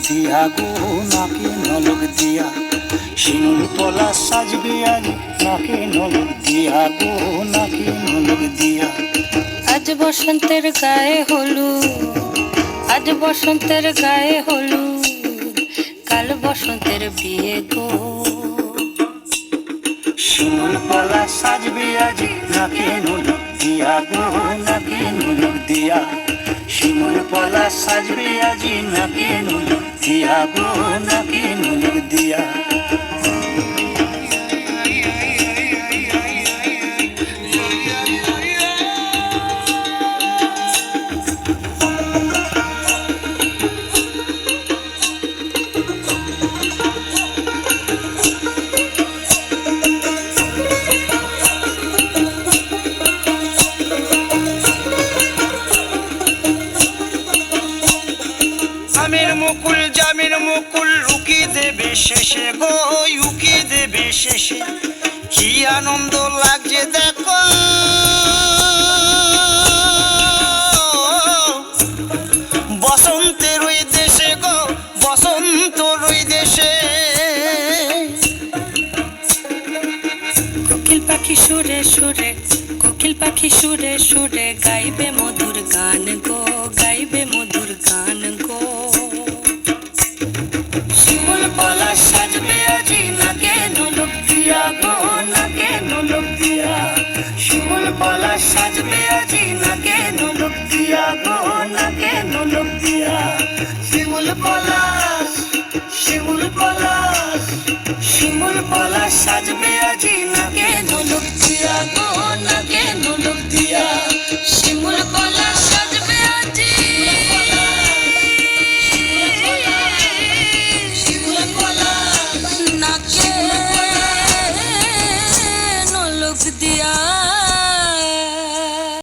দিয়া গো নাকে নলক দিয়া, শিমুল পলা সাজবে আজ নাকে নলক দিয়া গো নাকে নলক দিয়া। আজ বসন্তের গায়ে হলুদ, আজ বসন্তের গায়ে হলুদ, কাল বসন্তের বিয়ে গো। শিমুল পলা সাজবে আজ নাকে নলক দিয়া গো নাকে নলক দিয়া, শিমুল পলা সাজবে আজি নাকে নলক দিয়া গো নাকে নলক দিয়া। আমের মুকুল জামের মুকুল উকি দেবে শেষে গো উকি দেবে শেষে, কি আনন্দ লাগছে দেখো বসন্তের ওই দেশে গো বসন্তর ওই দেশে। কোকিল পাখি সুরে সুরে, কোকিল পাখি সুরে সুরে গাইবে মধুর গান গো, গাইবে মধুর গান গো। শিমুল পলা সাজবে আজি নাকে নলক দিয়া গো নাকে নলক দিয়া, শিমুল পলা সাজবে আজি